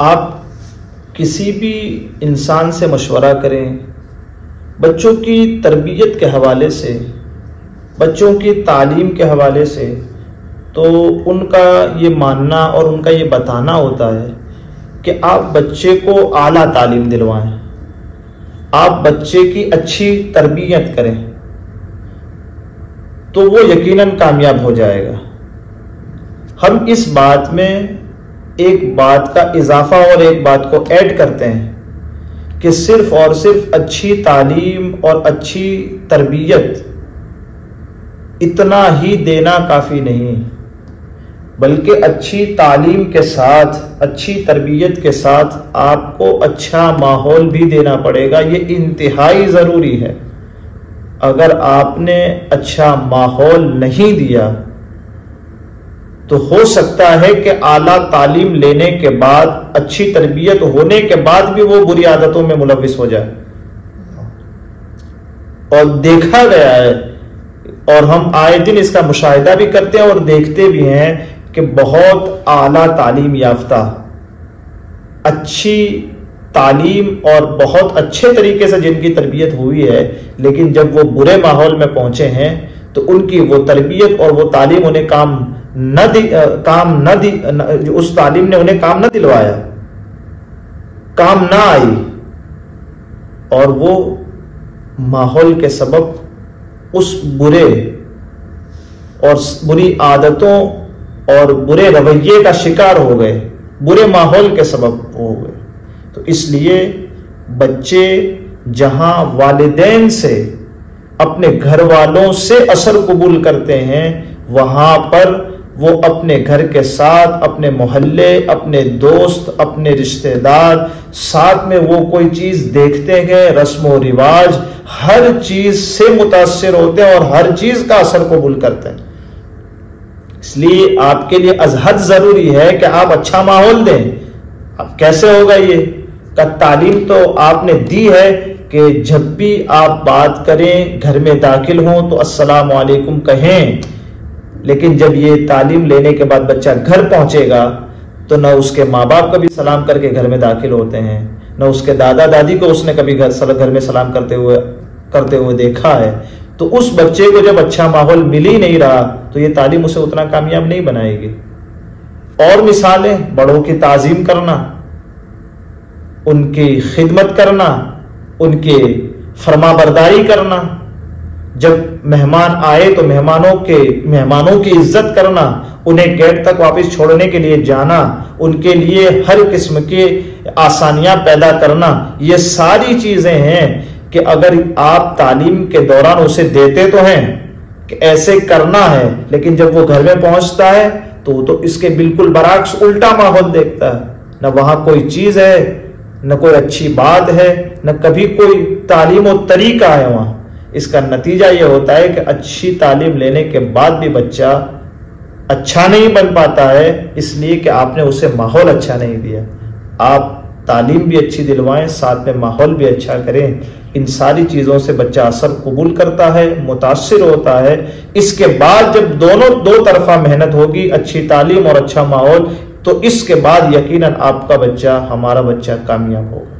آپ کسی بھی انسان سے مشورہ کریں بچوں کی تربیت کے حوالے سے، بچوں کی تعلیم کے حوالے سے، تو ان کا یہ ماننا اور ان کا یہ بتانا ہوتا ہے کہ آپ بچے کو اعلیٰ تعلیم دلوائیں، آپ بچے کی اچھی تربیت کریں تو وہ یقیناً کامیاب ہو جائے گا۔ ہم اس بات میں ایک بات کا اضافہ اور ایک بات کو ایڈ کرتے ہیں کہ صرف اور صرف اچھی تعلیم اور اچھی تربیت اتنا ہی دینا کافی نہیں، بلکہ اچھی تعلیم کے ساتھ، اچھی تربیت کے ساتھ آپ کو اچھا ماحول بھی دینا پڑے گا۔ یہ انتہائی ضروری ہے۔ اگر آپ نے اچھا ماحول نہیں دیا تو ہو سکتا ہے کہ اعلیٰ تعلیم لینے کے بعد، اچھی تربیت ہونے کے بعد بھی وہ بری عادتوں میں ملوث ہو جائے۔ اور دیکھا گیا ہے، اور ہم آئے دن اس کا مشاہدہ بھی کرتے ہیں اور دیکھتے بھی ہیں کہ بہت اعلیٰ تعلیم یافتہ، اچھی تعلیم اور بہت اچھے طریقے سے جن کی تربیت ہوئی ہے، لیکن جب وہ برے ماحول میں پہنچے ہیں تو ان کی وہ تربیت اور وہ تعلیم انہیں اس تعلیم نے انہیں کام نہ دلوایا، کام نہ آئی، اور وہ ماحول کے سبب اس برے اور بری عادتوں اور برے رویے کا شکار ہو گئے، برے ماحول کے سبب ہو گئے۔ تو اس لیے بچے جہاں والدین سے، اپنے گھر والوں سے اثر قبول کرتے ہیں، وہاں پر وہ اپنے گھر کے ساتھ، اپنے محلے، اپنے دوست، اپنے رشتہ دار، ساتھ میں وہ کوئی چیز دیکھتے ہیں، رسم و رواج، ہر چیز سے متاثر ہوتے ہیں اور ہر چیز کا اثر قبول کرتے ہیں۔ اس لیے آپ کے لیے از حد ضروری ہے کہ آپ اچھا ماحول دیں۔ اب کیسے ہوگا یہ؟ کہ تعلیم تو آپ نے دی ہے کہ جب بھی آپ بات کریں، گھر میں داخل ہوں تو السلام علیکم کہیں، لیکن جب یہ تعلیم لینے کے بعد بچہ گھر پہنچے گا تو نہ اس کے ماں باپ کبھی سلام کر کے گھر میں داخل ہوتے ہیں، نہ اس کے دادا دادی کو اس نے کبھی گھر میں سلام کرتے ہوئے دیکھا ہے۔ تو اس بچے کو جب اچھا ماحول مل ہی نہیں رہا تو یہ تعلیم اسے اتنا کامیاب نہیں بنائے گی۔ اور مثالیں، بڑوں کی تعظیم کرنا، ان کی خدمت کرنا، ان کی فرما برداری کرنا، جب مہمان آئے تو مہمانوں کی عزت کرنا، انہیں گیٹ تک واپس چھوڑنے کے لیے جانا، ان کے لیے ہر قسم کی آسانیاں پیدا کرنا، یہ ساری چیزیں ہیں کہ اگر آپ تعلیم کے دوران اسے دیتے تو ہیں کہ ایسے کرنا ہے، لیکن جب وہ گھر میں پہنچتا ہے تو اس کے بالکل برعکس الٹا ماحول دیکھتا ہے، نہ وہاں کوئی چیز ہے، نہ کوئی اچھی بات ہے، نہ کبھی کوئی تعلیم و طریقہ ہے وہاں۔ اس کا نتیجہ یہ ہوتا ہے کہ اچھی تعلیم لینے کے بعد بھی بچہ اچھا نہیں بن پاتا ہے، اس لیے کہ آپ نے اسے ماحول اچھا نہیں دیا۔ آپ تعلیم بھی اچھی دلوائیں، ساتھ میں ماحول بھی اچھا کریں، ان ساری چیزوں سے بچہ اثر قبول کرتا ہے، متاثر ہوتا ہے۔ اس کے بعد جب دو طرفہ محنت ہوگی، اچھی تعلیم اور اچھا ماحول، تو اس کے بعد یقیناً آپ کا بچہ، ہمارا بچہ کامیاب ہوگا۔